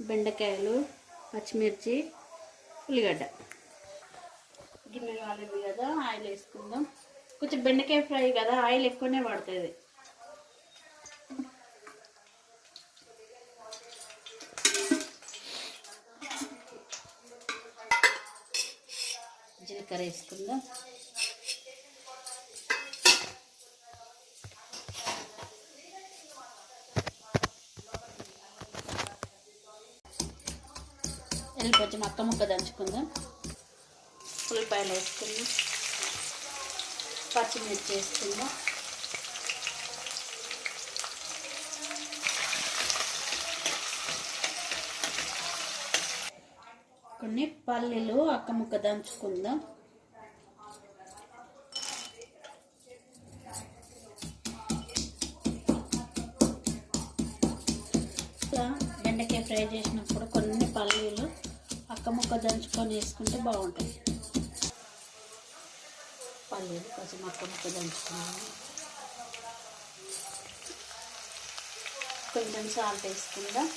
బెండకాయలు, పచ్చిమిర్చి, ఉల్లిగడ్డ. గిన్నె కాలింది కదా, ఆయిల్ వేసుకుందాం. కొంచెం బెండకాయ ఫ్రై కదా, ఆయిల్ ఎక్కువనే పడుతుంది. జీలకర్ర వేసుకుందాం. కొంచెం అక్క ముక్క దంచుకుందాం. ఉల్లిపాయలు వేసుకుందాం. పచ్చిమిర్చి వేసుకుందాం. కొన్ని పల్లీలు అక్క ముక్క దంచుకుందాం. బెండకాయ ఫ్రై చేసినప్పుడు కొన్ని పల్లీలు అక్క ముక్క దంచుకొని వేసుకుంటే బాగుంటుంది. పల్లీలు కొంచెం అక్క ముక్క దంచుకున్నాము. కొంచెం సాల్ట్ వేసుకుందాం.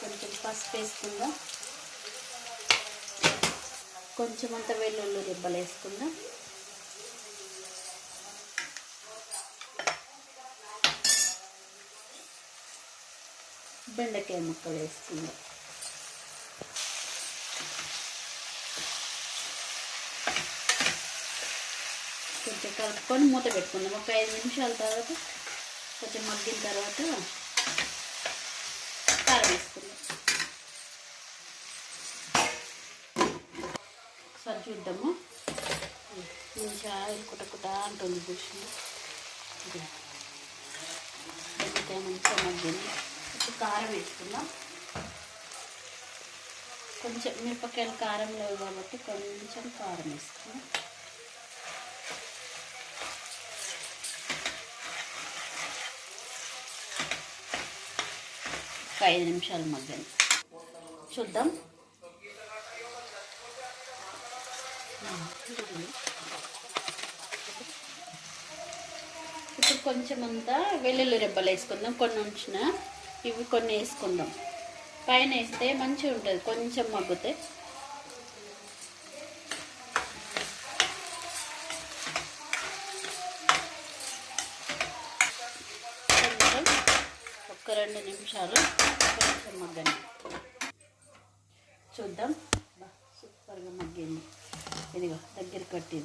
కొంచెం పసుపు వేసుకుందాం. కొంచెం అంత వెల్లుల్లి రెబ్బలు వేసుకుందాం. బెండకాయ ముక్కలు వేసుకుందాం. కొంచెం కలుపుకొని మూత పెట్టుకుందాం. ఒక 5 నిమిషాల తర్వాత కొంచెం మగ్గిన తర్వాత కారం వేసుకుందాం. ఒకసారి చూద్దాము. మంచిగా ఆయిల్ కుటకుట అంటుంది చూసి. బెండకాయ మంచిగా మగ్గింది. ఇప్పుడు కారం వేసుకుందాం. కొంచెం మిరపకాయలు కారం లేవు కాబట్టి కొంచెం కారం వేసుకుందాం. ఒక 5 నిమిషాలు మగ్గని చూద్దాం. ఇప్పుడు కొంచెం అంతా వెల్లుల్లి రెబ్బలు వేసుకుందాం. కొన్ని ఉంచిన ఇవి కొన్ని వేసుకుందాం. పైన వేస్తే మంచిగా ఉంటుంది. కొంచెం మగ్గితే కొంచెం ఒక 2 నిమిషాలు కొంచెం మగ్గని చూద్దాం. సూపర్గా మగ్గింది. ఇదిగో దగ్గర కట్టింది.